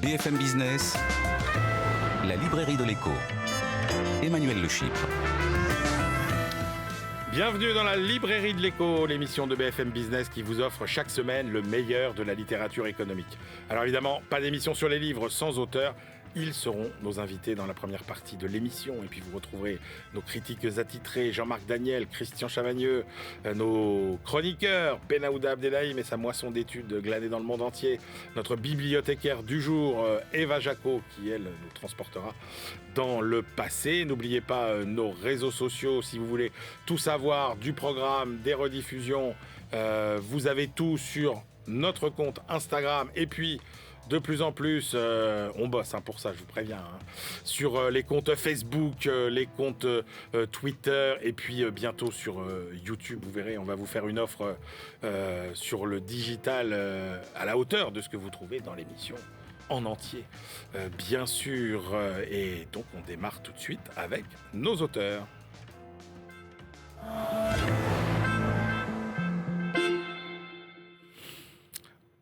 BFM Business, la librairie de l'écho. Emmanuel Le Chypre. Bienvenue dans la librairie de l'écho, l'émission de BFM Business qui vous offre chaque semaine le meilleur de la littérature économique. Alors évidemment, pas d'émission sur les livres sans auteur. Ils seront nos invités dans la première partie de l'émission. Et puis vous retrouverez nos critiques attitrés, Jean-Marc Daniel, Christian Chavagneux, nos chroniqueurs, Benaouda Abdelhaim et sa moisson d'études glanée dans le monde entier, notre bibliothécaire du jour, Eva Jaco, qui elle nous transportera dans le passé. N'oubliez pas nos réseaux sociaux si vous voulez tout savoir du programme, des rediffusions. Vous avez tout sur notre compte Instagram et puis de plus en plus, on bosse pour ça, je vous préviens, sur les comptes Facebook, les comptes Twitter et puis bientôt sur YouTube. Vous verrez, on va vous faire une offre sur le digital à la hauteur de ce que vous trouvez dans l'émission en entier, bien sûr. Et donc, on démarre tout de suite avec nos auteurs.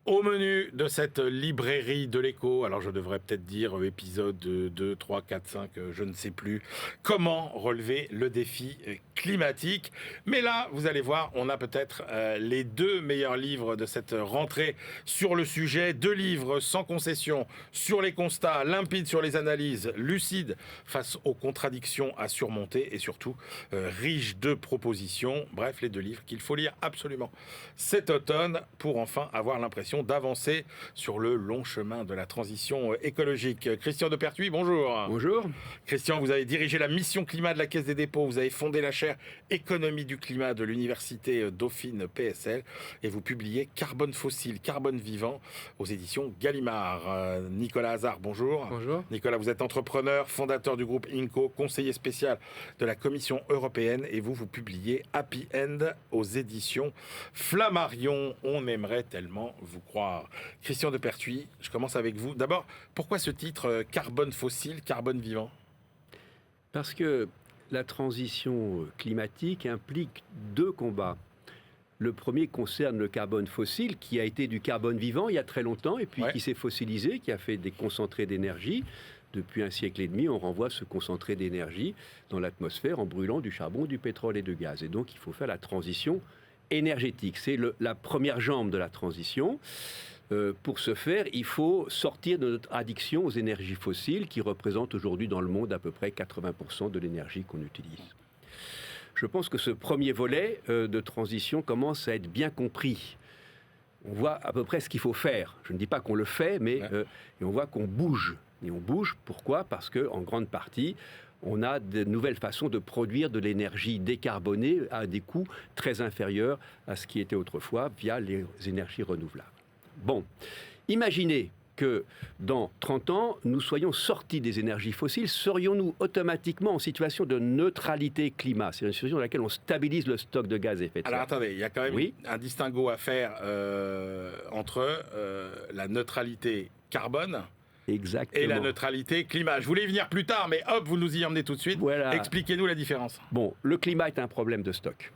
Au menu de cette librairie de l'écho, alors je devrais peut-être dire épisode 2, 3, 4, 5, je ne sais plus, comment relever le défi climatique. Mais là, vous allez voir, on a peut-être les deux meilleurs livres de cette rentrée sur le sujet. 2 livres sans concession, sur les constats, limpides sur les analyses, lucides face aux contradictions à surmonter et surtout riches de propositions. Bref, les 2 livres qu'il faut lire absolument cet automne pour enfin avoir l'impression d'avancer sur le long chemin de la transition écologique. Christian Depertuis, bonjour. Bonjour. Christian, vous avez dirigé la mission climat de la Caisse des dépôts, vous avez fondé la chaire économie du climat de l'université Dauphine PSL et vous publiez Carbone fossile, carbone vivant aux éditions Gallimard. Nicolas Hazard, bonjour. Bonjour. Nicolas, vous êtes entrepreneur, fondateur du groupe INCO, conseiller spécial de la Commission européenne et vous publiez Happy End aux éditions Flammarion. On aimerait tellement vous croire. Christian Depertuis, je commence avec vous. D'abord, pourquoi ce titre Carbone fossile, carbone vivant ? Parce que la transition climatique implique 2 combats. Le premier concerne le carbone fossile, qui a été du carbone vivant il y a très longtemps, et puis qui s'est fossilisé, qui a fait des concentrés d'énergie. Depuis 1 siècle et demi, on renvoie ce concentré d'énergie dans l'atmosphère en brûlant du charbon, du pétrole et du gaz. Et donc, il faut faire la transition énergétique. C'est la première jambe de la transition. Pour ce faire, il faut sortir de notre addiction aux énergies fossiles qui représentent aujourd'hui dans le monde à peu près 80% de l'énergie qu'on utilise. Je pense que ce premier volet de transition commence à être bien compris. On voit à peu près ce qu'il faut faire. Je ne dis pas qu'on le fait, mais et on voit qu'on bouge. Et on bouge, pourquoi ? Parce qu'en grande partie, on a de nouvelles façons de produire de l'énergie décarbonée à des coûts très inférieurs à ce qui était autrefois via les énergies renouvelables. Bon, imaginez que dans 30 ans, nous soyons sortis des énergies fossiles, serions-nous automatiquement en situation de neutralité climat ? C'est une situation dans laquelle on stabilise le stock de gaz à effet de serre. Alors attendez, il y a quand même un distinguo à faire entre la neutralité carbone Exactement. et la neutralité climat. Je voulais y venir plus tard, mais hop, vous nous y emmenez tout de suite. Voilà. Expliquez-nous la différence. Bon, le climat est un problème de stock.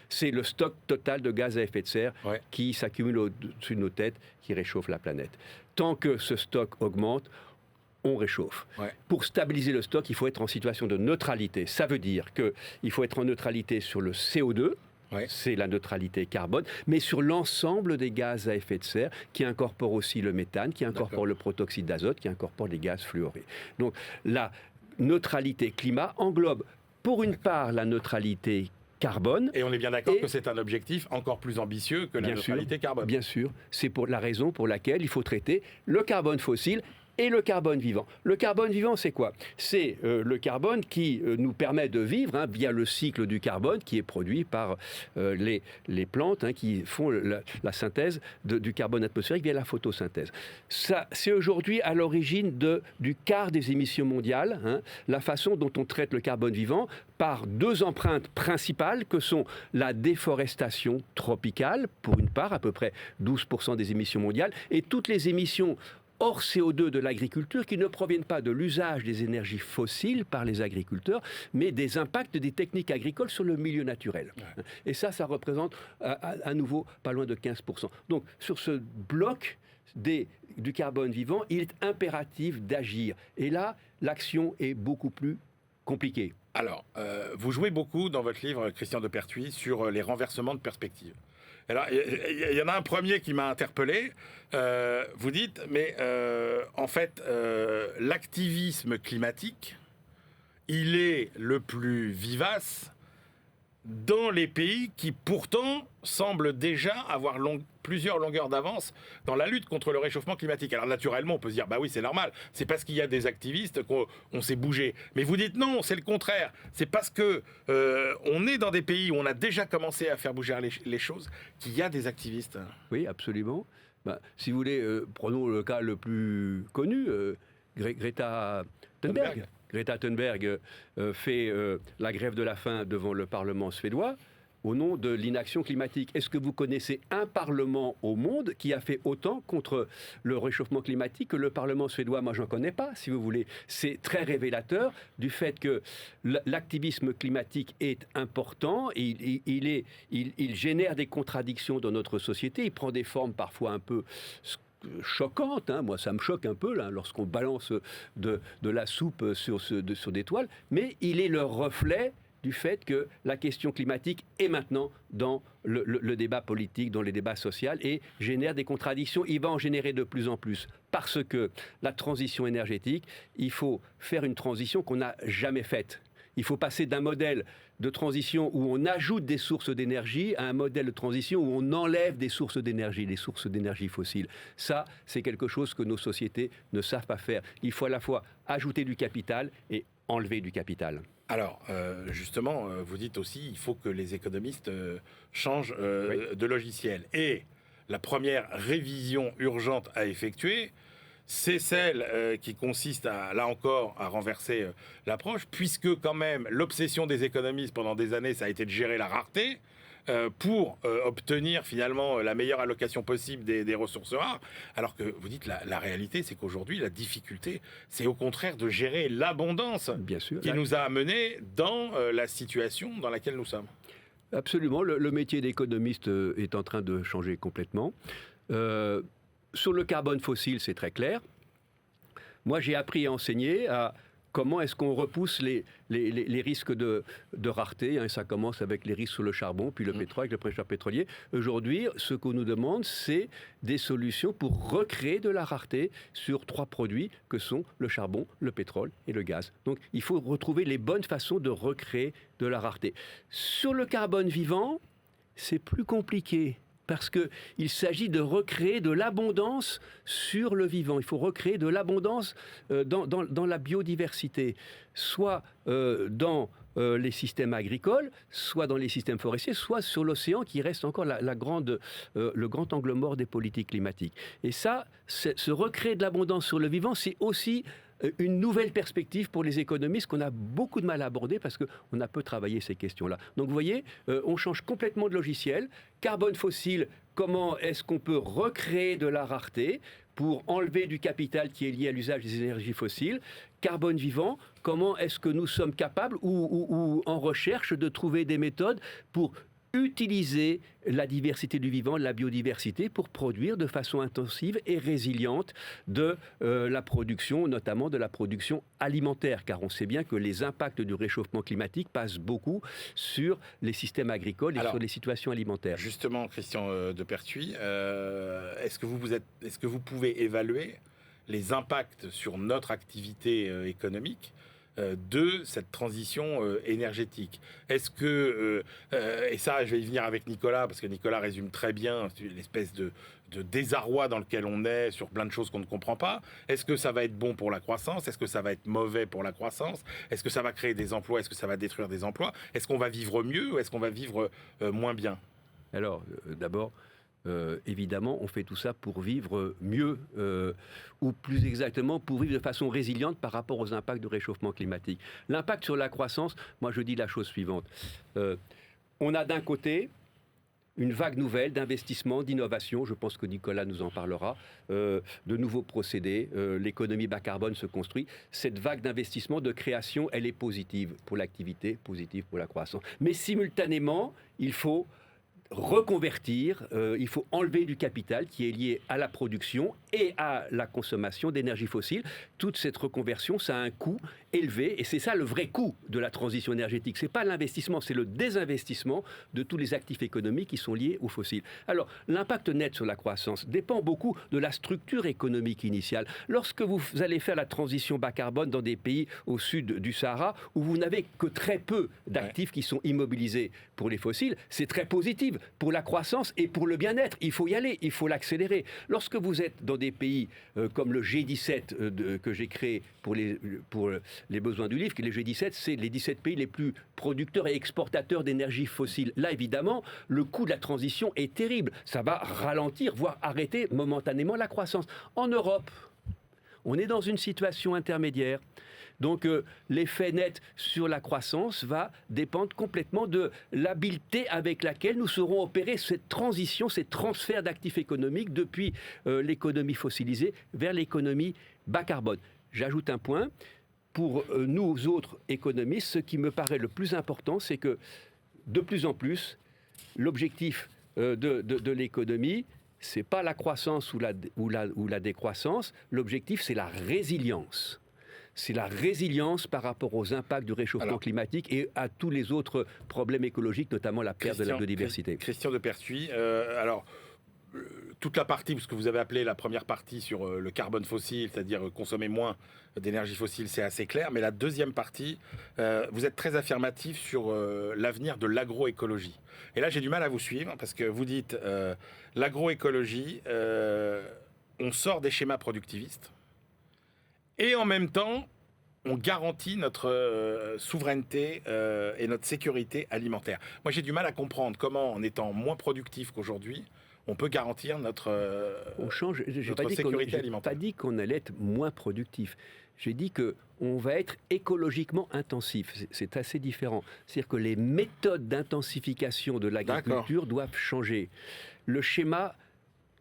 C'est le stock total de gaz à effet de serre qui s'accumule au-dessus de nos têtes, qui réchauffe la planète. Tant que ce stock augmente, on réchauffe. Pour stabiliser le stock, il faut être en situation de neutralité. Ça veut dire qu'il faut être en neutralité sur le CO2, c'est la neutralité carbone, mais sur l'ensemble des gaz à effet de serre, qui incorporent aussi le méthane, qui incorporent le protoxyde d'azote, qui incorporent les gaz fluorés. Donc la neutralité climat englobe, pour une part, la neutralité carbone. Et on est bien d'accord que c'est un objectif encore plus ambitieux que la neutralité carbone. Bien sûr, c'est la raison pour laquelle il faut traiter le carbone fossile et le carbone vivant. Le carbone vivant, c'est quoi ? C'est le carbone qui nous permet de vivre via le cycle du carbone qui est produit par les plantes qui font la synthèse du carbone atmosphérique via la photosynthèse. Ça, c'est aujourd'hui à l'origine du quart des émissions mondiales, la façon dont on traite le carbone vivant par 2 empreintes principales que sont la déforestation tropicale, pour une part, à peu près 12% des émissions mondiales, et toutes les émissions hors CO2 de l'agriculture qui ne proviennent pas de l'usage des énergies fossiles par les agriculteurs, mais des impacts des techniques agricoles sur le milieu naturel. Ouais. Et ça représente à nouveau pas loin de 15%. Donc sur ce bloc du carbone vivant, il est impératif d'agir. Et là, l'action est beaucoup plus compliquée. Alors, vous jouez beaucoup dans votre livre, Christian de Pertuis, sur les renversements de perspective. Alors, il y en a un premier qui m'a interpellé. Vous dites, mais en fait, l'activisme climatique, il est le plus vivace dans les pays qui pourtant semblent déjà avoir plusieurs longueurs d'avance dans la lutte contre le réchauffement climatique. Alors naturellement, on peut se dire, bah oui, c'est normal, c'est parce qu'il y a des activistes qu'on s'est bougé. Mais vous dites non, c'est le contraire. C'est parce que on est dans des pays où on a déjà commencé à faire bouger les choses qu'il y a des activistes. Oui, absolument. Bah, si vous voulez, prenons le cas le plus connu, Greta Thunberg. Greta Thunberg fait la grève de la faim devant le Parlement suédois au nom de l'inaction climatique. Est-ce que vous connaissez un Parlement au monde qui a fait autant contre le réchauffement climatique que le Parlement suédois? Moi, j'en connais pas, si vous voulez. C'est très révélateur du fait que l'activisme climatique est important. Et il génère des contradictions dans notre société. Il prend des formes parfois un peu choquante, hein. Moi ça me choque un peu là, lorsqu'on balance de la soupe sur des toiles, mais il est le reflet du fait que la question climatique est maintenant dans le débat politique, dans les débats sociaux et génère des contradictions. Il va en générer de plus en plus parce que la transition énergétique, il faut faire une transition qu'on n'a jamais faite. Il faut passer d'un modèle de transition où on ajoute des sources d'énergie à un modèle de transition où on enlève des sources d'énergie, les sources d'énergie fossiles. Ça, c'est quelque chose que nos sociétés ne savent pas faire. Il faut à la fois ajouter du capital et enlever du capital. Alors, justement, vous dites aussi qu'il faut que les économistes changent de logiciel. Et la première révision urgente à effectuer, c'est celle qui consiste là encore, à renverser l'approche, puisque quand même l'obsession des économistes pendant des années, ça a été de gérer la rareté pour obtenir finalement la meilleure allocation possible des ressources rares. Alors que vous dites la réalité, c'est qu'aujourd'hui, la difficulté, c'est au contraire de gérer l'abondance qui nous a amenés dans la situation dans laquelle nous sommes. Absolument, le métier d'économiste est en train de changer complètement. Sur le carbone fossile, c'est très clair. Moi, j'ai appris à enseigner à comment est-ce qu'on repousse les risques de rareté. Hein, ça commence avec les risques sur le charbon, puis le pétrole, avec le prêcheur pétrolier. Aujourd'hui, ce qu'on nous demande, c'est des solutions pour recréer de la rareté sur 3 produits que sont le charbon, le pétrole et le gaz. Donc, il faut retrouver les bonnes façons de recréer de la rareté. Sur le carbone vivant, c'est plus compliqué. Parce qu'il s'agit de recréer de l'abondance sur le vivant. Il faut recréer de l'abondance dans la biodiversité, soit dans les systèmes agricoles, soit dans les systèmes forestiers, soit sur l'océan qui reste encore le grand angle mort des politiques climatiques. Et ça, se recréer de l'abondance sur le vivant, c'est aussi une nouvelle perspective pour les économistes qu'on a beaucoup de mal à aborder parce qu'on a peu travaillé ces questions-là. Donc vous voyez, on change complètement de logiciel. Carbone fossile, comment est-ce qu'on peut recréer de la rareté pour enlever du capital qui est lié à l'usage des énergies fossiles? Carbone vivant, comment est-ce que nous sommes capables ou en recherche de trouver des méthodes pour utiliser la diversité du vivant, la biodiversité, pour produire de façon intensive et résiliente de la production, notamment de la production alimentaire, car on sait bien que les impacts du réchauffement climatique passent beaucoup sur les systèmes agricoles et sur les situations alimentaires. Justement, Christian de Pertuis, est-ce que vous pouvez évaluer les impacts sur notre activité économique de cette transition énergétique? Est-ce que, et ça je vais y venir avec Nicolas, parce que Nicolas résume très bien l'espèce de désarroi dans lequel on est sur plein de choses qu'on ne comprend pas. Est-ce que ça va être bon pour la croissance? Est-ce que ça va être mauvais pour la croissance? Est-ce que ça va créer des emplois? Est-ce que ça va détruire des emplois? Est-ce qu'on va vivre mieux ou est-ce qu'on va vivre moins bien? Alors, d'abord, évidemment, on fait tout ça pour vivre mieux, ou plus exactement, pour vivre de façon résiliente par rapport aux impacts du réchauffement climatique. L'impact sur la croissance, moi je dis la chose suivante. On a d'un côté une vague nouvelle d'investissement, d'innovation, je pense que Nicolas nous en parlera, de nouveaux procédés, l'économie bas carbone se construit. Cette vague d'investissement, de création, elle est positive pour l'activité, positive pour la croissance. Mais simultanément, il faut reconvertir, il faut enlever du capital qui est lié à la production et à la consommation d'énergie fossile. Toute cette reconversion, ça a un coût élevé et c'est ça le vrai coût de la transition énergétique. C'est pas l'investissement, c'est le désinvestissement de tous les actifs économiques qui sont liés aux fossiles. Alors, l'impact net sur la croissance dépend beaucoup de la structure économique initiale. Lorsque vous allez faire la transition bas carbone dans des pays au sud du Sahara où vous n'avez que très peu d'actifs qui sont immobilisés pour les fossiles, c'est très positif pour la croissance et pour le bien-être. Il faut y aller, il faut l'accélérer. Lorsque vous êtes dans des pays comme le G17 que j'ai créé pour les besoins du livre, que les G17, c'est les 17 pays les plus producteurs et exportateurs d'énergie fossile. Là, évidemment, le coût de la transition est terrible. Ça va ralentir, voire arrêter momentanément la croissance. En Europe, on est dans une situation intermédiaire. Donc l'effet net sur la croissance va dépendre complètement de l'habileté avec laquelle nous saurons opérer cette transition, ces transferts d'actifs économiques depuis l'économie fossilisée vers l'économie bas carbone. J'ajoute un point. Pour nous autres économistes, ce qui me paraît le plus important, c'est que de plus en plus, l'objectif de l'économie, c'est pas la croissance ou la décroissance. L'objectif, c'est la résilience. C'est la résilience par rapport aux impacts du réchauffement climatique et à tous les autres problèmes écologiques, notamment la perte de la biodiversité. Christian de Pertuis, toute la partie, ce que vous avez appelé la première partie sur le carbone fossile, c'est-à-dire consommer moins d'énergie fossile, c'est assez clair. Mais la deuxième partie, vous êtes très affirmatif sur l'avenir de l'agroécologie. Et là, j'ai du mal à vous suivre parce que vous dites l'agroécologie, on sort des schémas productivistes. Et en même temps, on garantit notre souveraineté et notre sécurité alimentaire. Moi, j'ai du mal à comprendre comment, en étant moins productif qu'aujourd'hui, on peut garantir notre sécurité alimentaire. Je n'ai pas dit qu'on allait être moins productif. J'ai dit qu'on va être écologiquement intensif. C'est assez différent. C'est-à-dire que les méthodes d'intensification de l'agriculture doivent changer. Le schéma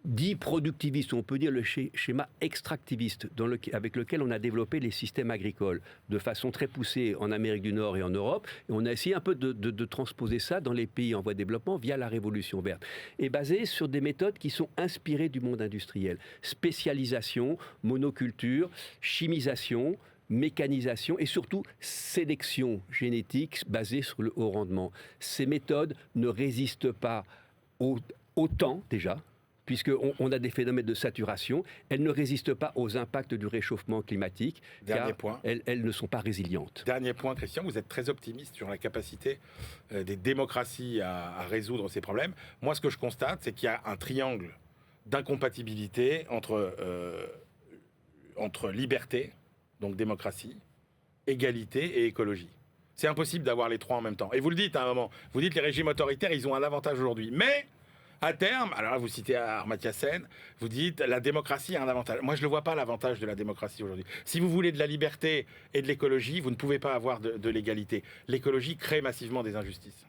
dit productiviste, on peut dire le schéma extractiviste avec lequel on a développé les systèmes agricoles de façon très poussée en Amérique du Nord et en Europe. Et on a essayé un peu de transposer ça dans les pays en voie de développement via la révolution verte. Et basé sur des méthodes qui sont inspirées du monde industriel. Spécialisation, monoculture, chimisation, mécanisation et surtout sélection génétique basée sur le haut rendement. Ces méthodes ne résistent pas au temps déjà, puisqu'on a des phénomènes de saturation, elles ne résistent pas aux impacts du réchauffement climatique, car elles ne sont pas résilientes. Dernier point, Christian, vous êtes très optimiste sur la capacité des démocraties à résoudre ces problèmes. Moi, ce que je constate, c'est qu'il y a un triangle d'incompatibilité entre liberté, donc démocratie, égalité et écologie. C'est impossible d'avoir les trois en même temps. Et vous le dites à un moment, vous dites que les régimes autoritaires, ils ont un avantage aujourd'hui. Mais à terme, alors là vous citez Amartya Sen, vous dites la démocratie a un avantage. Moi je ne vois pas l'avantage de la démocratie aujourd'hui. Si vous voulez de la liberté et de l'écologie, vous ne pouvez pas avoir de l'égalité. L'écologie crée massivement des injustices.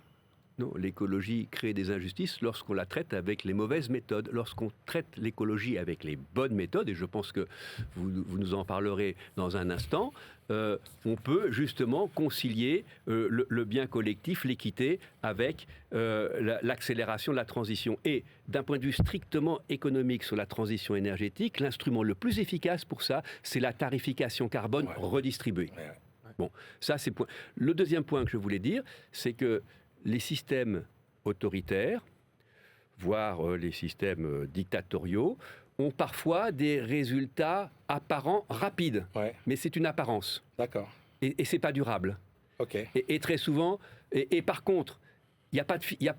Non, l'écologie crée des injustices lorsqu'on la traite avec les mauvaises méthodes. Lorsqu'on traite l'écologie avec les bonnes méthodes, et je pense que vous nous en parlerez dans un instant, on peut justement concilier le bien collectif, l'équité, avec l'accélération de la transition. Et d'un point de vue strictement économique sur la transition énergétique, l'instrument le plus efficace pour ça, c'est la tarification carbone redistribuée. Bon, ça c'est point. Le deuxième point que je voulais dire, c'est que les systèmes autoritaires, voire les systèmes dictatoriaux, ont parfois des résultats apparents rapides. Mais c'est une apparence. D'accord. Et c'est pas durable. Okay. Et très souvent, et par contre, il n'y a pas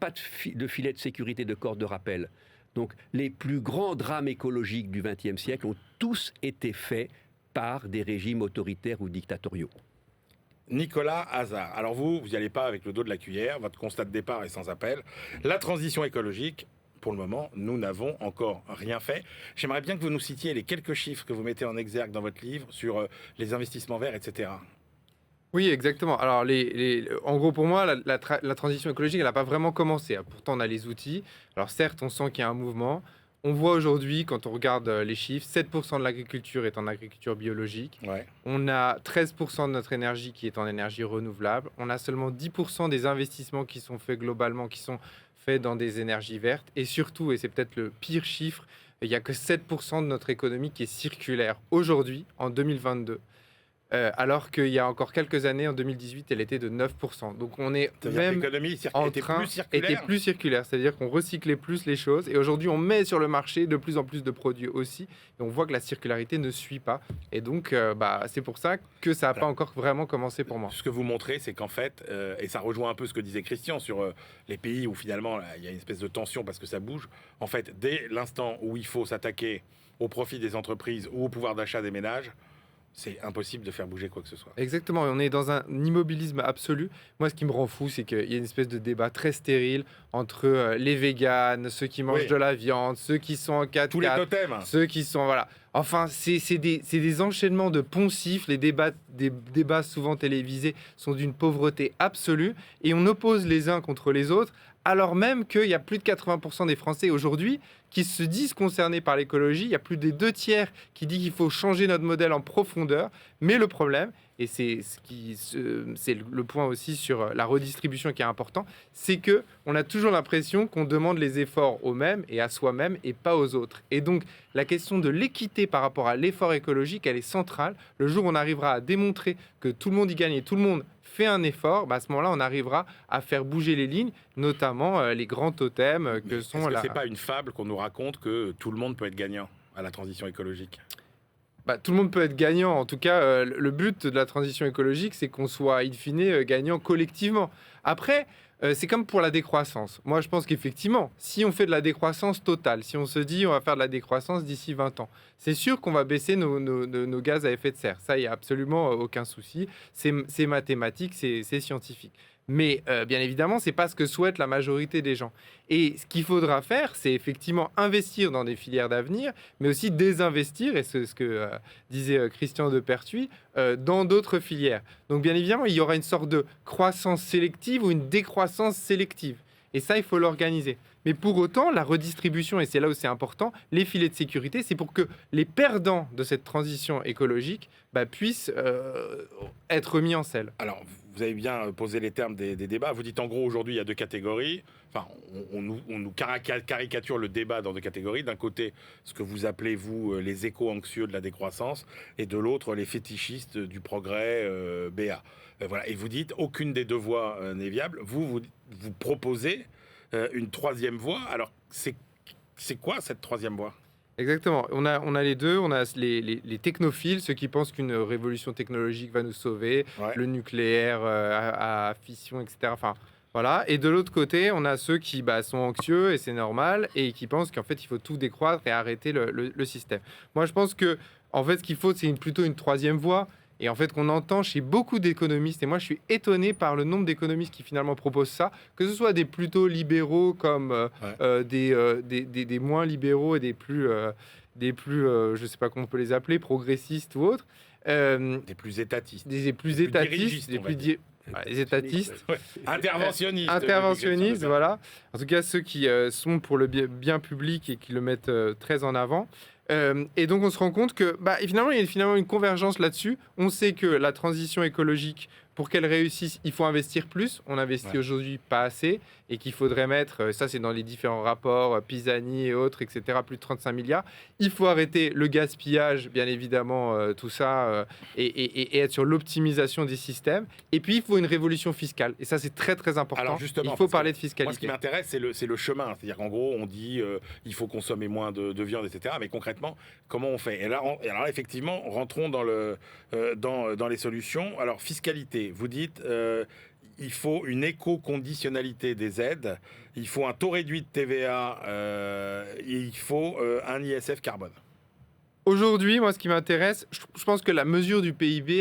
de filet de sécurité, de corde de rappel. Donc les plus grands drames écologiques du XXe siècle ont tous été faits par des régimes autoritaires ou dictatoriaux. Nicolas Hazard. Alors vous n'y allez pas avec le dos de la cuillère, votre constat de départ est sans appel. La transition écologique, pour le moment, nous n'avons encore rien fait. J'aimerais bien que vous nous citiez les quelques chiffres que vous mettez en exergue dans votre livre sur les investissements verts, etc. Oui, exactement. Alors, en gros, pour moi, la transition écologique, elle n'a pas vraiment commencé. Pourtant, on a les outils. Alors, certes, on sent qu'il y a un mouvement. On voit aujourd'hui, quand on regarde les chiffres, 7% de l'agriculture est en agriculture biologique. Ouais. On a 13% de notre énergie qui est en énergie renouvelable. On a seulement 10% des investissements qui sont faits globalement, qui sont faits dans des énergies vertes. Et surtout, et c'est peut-être le pire chiffre, il n'y a que 7% de notre économie qui est circulaire aujourd'hui, en 2022. Alors qu'il y a encore quelques années, en 2018, elle était de 9%. Donc on est C'est-à-dire que même l'économie était plus circulaire. C'est-à-dire qu'on recyclait plus les choses. Et aujourd'hui, on met sur le marché de plus en plus de produits aussi. Et on voit que la circularité ne suit pas. Et donc, c'est pour ça que ça n'a pas encore vraiment commencé pour moi. Ce que vous montrez, c'est qu'en fait, et ça rejoint un peu ce que disait Christian sur les pays où finalement il y a une espèce de tension parce que ça bouge. En fait, dès l'instant où il faut s'attaquer au profit des entreprises ou au pouvoir d'achat des ménages, c'est impossible de faire bouger quoi que ce soit. Exactement, on est dans un immobilisme absolu. Moi, ce qui me rend fou, c'est qu'il y a une espèce de débat très stérile entre les véganes, ceux qui mangent de la viande, ceux qui sont en 4x4, tous les totems, ceux qui sont... Voilà. Enfin, c'est des enchaînements de poncifs. Les débats souvent télévisés sont d'une pauvreté absolue. Et on oppose les uns contre les autres, alors même qu'il y a plus de 80% des Français aujourd'hui qui se disent concernés par l'écologie. Il y a plus des 2/3 qui disent qu'il faut changer notre modèle en profondeur. Mais le problème, et c'est le point aussi sur la redistribution qui est important, c'est qu'on a toujours l'impression qu'on demande les efforts aux mêmes et à soi-même et pas aux autres. Et donc, la question de l'équité par rapport à l'effort écologique, elle est centrale. Le jour où on arrivera à démontrer que tout le monde y gagne et tout le monde fait un effort, à ce moment-là, on arrivera à faire bouger les lignes, notamment les grands totems que sont... Est-ce que c'est pas une fable qu'on nous raconte que tout le monde peut être gagnant à la transition écologique ? Tout le monde peut être gagnant. En tout cas, le but de la transition écologique, c'est qu'on soit, in fine, gagnant collectivement. Après, c'est comme pour la décroissance. Moi, je pense qu'effectivement, si on fait de la décroissance totale, si on se dit on va faire de la décroissance d'ici 20 ans, c'est sûr qu'on va baisser nos gaz à effet de serre. Ça, il n'y a absolument aucun souci. C'est mathématique, c'est scientifique. Mais bien évidemment, ce n'est pas ce que souhaite la majorité des gens. Et ce qu'il faudra faire, c'est effectivement investir dans des filières d'avenir, mais aussi désinvestir, et c'est ce que disait Christian de Pertuis, dans d'autres filières. Donc bien évidemment, il y aura une sorte de croissance sélective ou une décroissance sélective. Et ça, il faut l'organiser. Mais pour autant, la redistribution, et c'est là où c'est important, les filets de sécurité, c'est pour que les perdants de cette transition écologique puissent être mis en selle. Alors, vous avez bien posé les termes des débats. Vous dites en gros, aujourd'hui, il y a deux catégories. Enfin, on nous caricature le débat dans deux catégories. D'un côté, ce que vous appelez, vous, les éco-anxieux de la décroissance, et de l'autre, les fétichistes du progrès BA. Voilà. Et vous dites, aucune des deux voies n'est viable. Vous proposez une troisième voie. Alors, c'est quoi cette troisième voie ? Exactement. On a les deux. On a les technophiles, ceux qui pensent qu'une révolution technologique va nous sauver, le nucléaire à fission, etc. Enfin, voilà. Et de l'autre côté, on a ceux qui sont anxieux, et c'est normal, et qui pensent qu'en fait, il faut tout décroître et arrêter le système. Moi, je pense que en fait, ce qu'il faut, c'est plutôt une troisième voie. Et en fait, qu'on entend chez beaucoup d'économistes, et moi je suis étonné par le nombre d'économistes qui finalement proposent ça, que ce soit des plutôt libéraux comme des moins libéraux et des plus je sais pas comment on peut les appeler, progressistes ou autres. Des plus étatistes. Des plus étatistes, les étatistes. Ouais. Interventionnistes. Interventionnistes, voilà. En tout cas, ceux qui sont pour le bien public et qui le mettent très en avant. Et donc on se rend compte que finalement il y a finalement une convergence là-dessus. On sait que la transition écologique, pour qu'elle réussisse, il faut investir plus. On investit aujourd'hui pas assez, et qu'il faudrait mettre, ça c'est dans les différents rapports, Pisani et autres, etc., plus de 35 milliards. Il faut arrêter le gaspillage, bien évidemment, tout ça, et être sur l'optimisation des systèmes. Et puis il faut une révolution fiscale. Et ça c'est très très important. Alors justement, il faut parler de fiscalité. Moi ce qui m'intéresse, c'est le chemin. C'est-à-dire qu'en gros, on dit il faut consommer moins de viande, etc. Mais concrètement, comment on fait ? Et alors effectivement, rentrons dans les solutions. Alors fiscalité. Vous dites il faut une éco-conditionnalité des aides, il faut un taux réduit de TVA, et il faut un ISF carbone. Aujourd'hui, moi, ce qui m'intéresse, je pense que la mesure du PIB,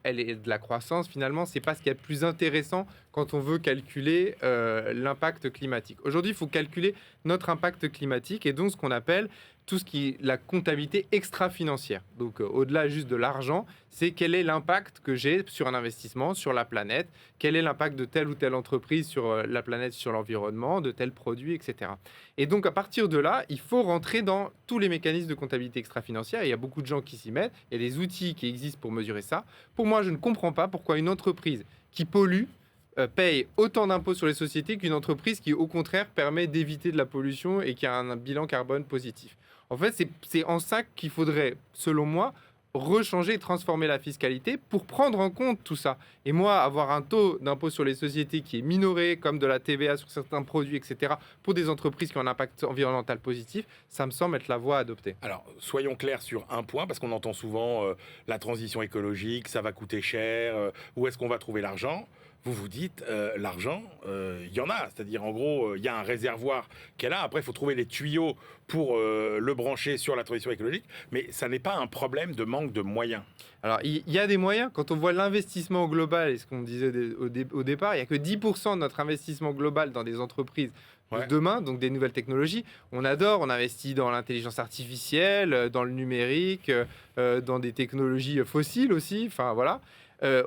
elle est de la croissance, finalement, c'est pas ce qui est le plus intéressant quand on veut calculer l'impact climatique. Aujourd'hui, il faut calculer notre impact climatique, et donc ce qu'on appelle tout ce qui est la comptabilité extra-financière. Donc, au-delà juste de l'argent, c'est quel est l'impact que j'ai sur un investissement, sur la planète, quel est l'impact de telle ou telle entreprise sur la planète, sur l'environnement, de tel produit, etc. Et donc, à partir de là, il faut rentrer dans tous les mécanismes de comptabilité extra-financière. Il y a beaucoup de gens qui s'y mettent. Il y a des outils qui existent pour mesurer ça. Pour moi, je ne comprends pas pourquoi une entreprise qui pollue paye autant d'impôts sur les sociétés qu'une entreprise qui, au contraire, permet d'éviter de la pollution et qui a un bilan carbone positif. En fait, c'est en ça qu'il faudrait, selon moi, rechanger et transformer la fiscalité pour prendre en compte tout ça. Et moi, avoir un taux d'impôt sur les sociétés qui est minoré, comme de la TVA sur certains produits, etc., pour des entreprises qui ont un impact environnemental positif, ça me semble être la voie à adopter. Alors, soyons clairs sur un point, parce qu'on entend souvent la transition écologique, ça va coûter cher, où est-ce qu'on va trouver l'argent ? Vous vous dites, l'argent, il y en a. C'est-à-dire, en gros, il y a un réservoir qu'elle a. Après, il faut trouver les tuyaux pour le brancher sur la transition écologique. Mais ça n'est pas un problème de manque de moyens. Alors, il y a des moyens. Quand on voit l'investissement global, et ce qu'on disait au départ, il n'y a que 10% de notre investissement global dans des entreprises de demain, donc des nouvelles technologies. On investit dans l'intelligence artificielle, dans le numérique, dans des technologies fossiles aussi. Enfin, voilà.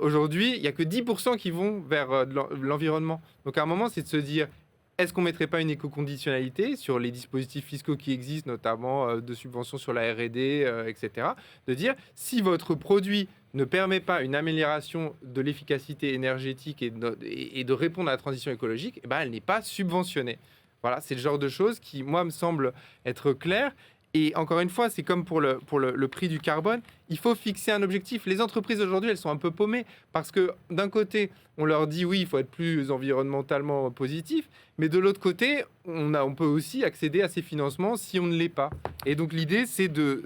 Aujourd'hui, il n'y a que 10% qui vont vers l'environnement. Donc à un moment, c'est de se dire, est-ce qu'on ne mettrait pas une éco-conditionnalité sur les dispositifs fiscaux qui existent, notamment de subventions sur la R&D, etc. De dire, si votre produit ne permet pas une amélioration de l'efficacité énergétique et de répondre à la transition écologique, eh ben, elle n'est pas subventionnée. Voilà, c'est le genre de choses qui, moi, me semble être claires. Et encore une fois, c'est comme pour le prix du carbone, il faut fixer un objectif. Les entreprises aujourd'hui, elles sont un peu paumées parce que d'un côté, on leur dit oui, il faut être plus environnementalement positif, mais de l'autre côté, on peut aussi accéder à ces financements si on ne l'est pas. Et donc l'idée, c'est de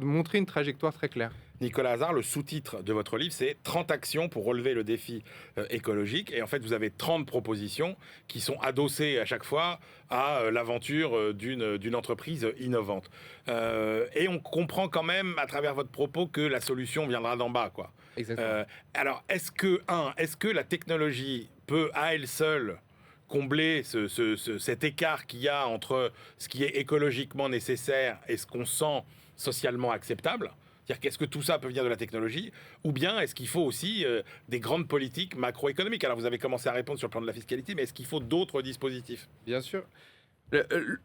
montrer une trajectoire très claire. Nicolas Hazard, le sous-titre de votre livre, c'est 30 actions pour relever le défi écologique. Et en fait, vous avez 30 propositions qui sont adossées à chaque fois à l'aventure d'une entreprise innovante. Et on comprend quand même, à travers votre propos, que la solution viendra d'en bas, quoi. Exactement. Alors, est-ce que la technologie peut, à elle seule, combler cet écart qu'il y a entre ce qui est écologiquement nécessaire et ce qu'on sent socialement acceptable ? C'est-à-dire qu'est-ce que tout ça peut venir de la technologie ? Ou bien est-ce qu'il faut aussi des grandes politiques macroéconomiques ? Alors vous avez commencé à répondre sur le plan de la fiscalité, mais est-ce qu'il faut d'autres dispositifs ? Bien sûr.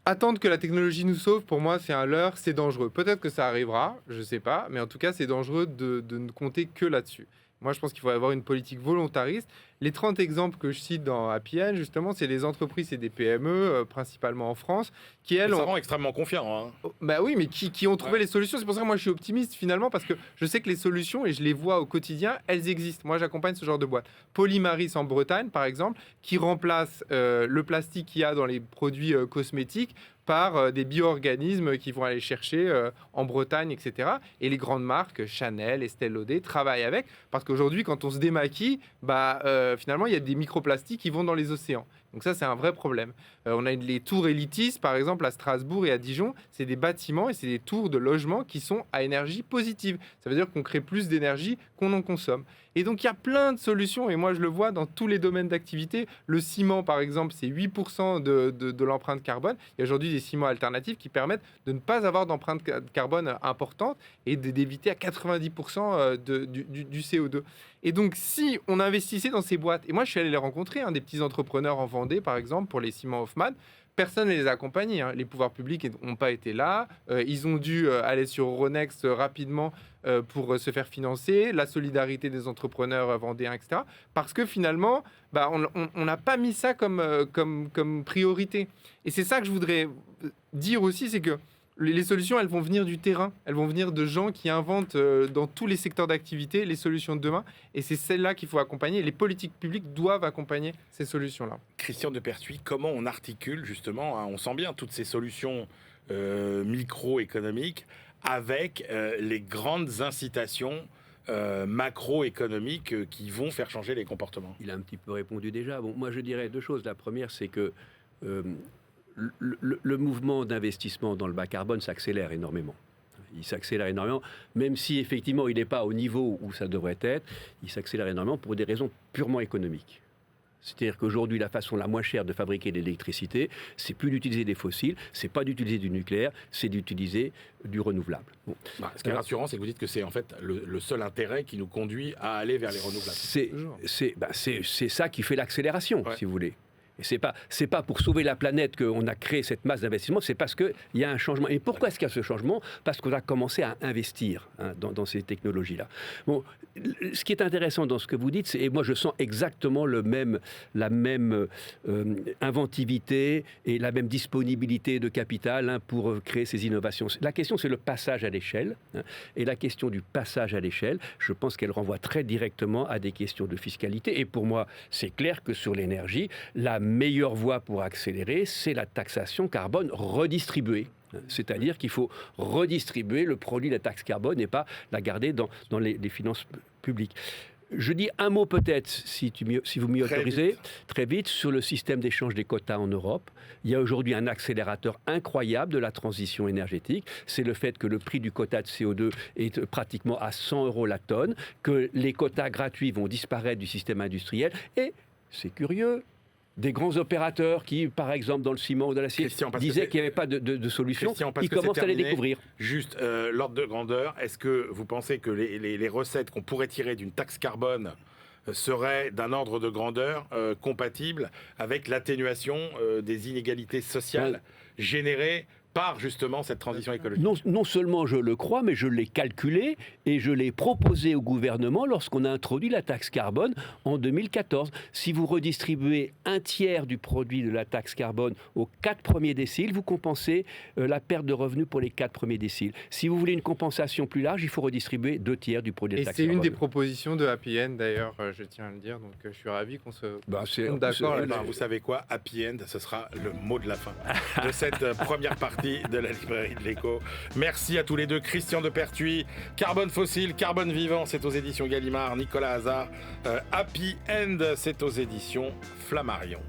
Attendre que la technologie nous sauve, pour moi, c'est un leurre, c'est dangereux. Peut-être que ça arrivera, je ne sais pas, mais en tout cas, c'est dangereux de ne compter que là-dessus. Moi, je pense qu'il faut avoir une politique volontariste. Les 30 exemples que je cite dans Happy End, justement, c'est des entreprises et des PME, principalement en France, qui, elles... Ça rend extrêmement confiant. Hein. Bah oui, mais qui ont trouvé les solutions. C'est pour ça que moi, je suis optimiste, finalement, parce que je sais que les solutions, et je les vois au quotidien, elles existent. Moi, j'accompagne ce genre de boîte. Polymaris en Bretagne, par exemple, qui remplace le plastique qu'il y a dans les produits cosmétiques par des bio-organismes qui vont aller chercher en Bretagne, etc. Et les grandes marques, Chanel, Estée Lauder, travaillent avec, parce qu'aujourd'hui, quand on se démaquille, finalement, il y a des microplastiques qui vont dans les océans. Donc ça, c'est un vrai problème. On a les tours Elitis, par exemple, à Strasbourg et à Dijon. C'est des bâtiments et c'est des tours de logement qui sont à énergie positive. Ça veut dire qu'on crée plus d'énergie qu'on en consomme. Et donc, il y a plein de solutions. Et moi, je le vois dans tous les domaines d'activité. Le ciment, par exemple, c'est 8% de l'empreinte carbone. Il y a aujourd'hui des ciments alternatifs qui permettent de ne pas avoir d'empreinte carbone importante et d'éviter à 90% du CO2. Et donc, si on investissait dans ces boîtes, et moi, je suis allé les rencontrer, des petits entrepreneurs en Vendée, par exemple, pour les ciments Hoffman, personne ne les a accompagnés. Les pouvoirs publics n'ont pas été là. Ils ont dû aller sur Euronext rapidement pour se faire financer, la solidarité des entrepreneurs vendéens, etc. Parce que finalement, on n'a pas mis ça comme priorité. Et c'est ça que je voudrais dire aussi, c'est que les solutions, elles vont venir du terrain, elles vont venir de gens qui inventent dans tous les secteurs d'activité les solutions de demain. Et c'est celles-là qu'il faut accompagner. Les politiques publiques doivent accompagner ces solutions-là. Christian Depertuis, comment on articule justement, on sent bien toutes ces solutions microéconomiques avec les grandes incitations macroéconomiques qui vont faire changer les comportements. Il a un petit peu répondu déjà. Bon, moi, je dirais deux choses. La première, c'est que le mouvement d'investissement dans le bas carbone s'accélère énormément. Il s'accélère énormément, même si effectivement il n'est pas au niveau où ça devrait être, il s'accélère énormément pour des raisons purement économiques. C'est-à-dire qu'aujourd'hui, la façon la moins chère de fabriquer de l'électricité, c'est plus d'utiliser des fossiles, c'est pas d'utiliser du nucléaire, c'est d'utiliser du renouvelable. Bon. Ce qui est rassurant, c'est que vous dites que c'est en fait le seul intérêt qui nous conduit à aller vers les renouvelables. C'est ça qui fait l'accélération, si vous voulez. Et c'est pas pour sauver la planète qu'on a créé cette masse d'investissement, c'est parce qu'il y a un changement. Et pourquoi est-ce qu'il y a ce changement ? Parce qu'on a commencé à investir dans ces technologies-là. Bon, ce qui est intéressant dans ce que vous dites, et moi je sens exactement la même inventivité et la même disponibilité de capital pour créer ces innovations. La question, c'est le passage à l'échelle. Et la question du passage à l'échelle, je pense qu'elle renvoie très directement à des questions de fiscalité. Et pour moi, c'est clair que sur l'énergie, la meilleure voie pour accélérer, c'est la taxation carbone redistribuée. C'est-à-dire qu'il faut redistribuer le produit de la taxe carbone et pas la garder dans les finances publiques. Je dis un mot peut-être, si vous m'y autorisez, très vite, sur le système d'échange des quotas en Europe. Il y a aujourd'hui un accélérateur incroyable de la transition énergétique. C'est le fait que le prix du quota de CO2 est pratiquement à 100 € la tonne, que les quotas gratuits vont disparaître du système industriel. Et, c'est curieux, des grands opérateurs qui, par exemple, dans le ciment ou dans l'acier, disaient qu'il n'y avait pas de solution, ils commencent à les découvrir. Juste, l'ordre de grandeur, est-ce que vous pensez que les recettes qu'on pourrait tirer d'une taxe carbone seraient d'un ordre de grandeur compatible avec l'atténuation des inégalités sociales générées par justement cette transition écologique? Non seulement je le crois, mais je l'ai calculé et je l'ai proposé au gouvernement lorsqu'on a introduit la taxe carbone en 2014. Si vous redistribuez un tiers du produit de la taxe carbone aux 4 premiers déciles, vous compensez la perte de revenus pour les 4 premiers déciles. Si vous voulez une compensation plus large, il faut redistribuer 2 tiers du produit de la taxe carbone. Et c'est une des propositions de Happy End d'ailleurs, je tiens à le dire, donc je suis ravi qu'on se mette d'accord. Vous savez quoi, Happy End, ce sera le mot de la fin de cette première partie de la librairie de l'Écho. Merci à tous les deux. Christian Depertuis, Carbone fossile, Carbone vivant, c'est aux éditions Gallimard. Nicolas Hazard, Happy End, c'est aux éditions Flammarion.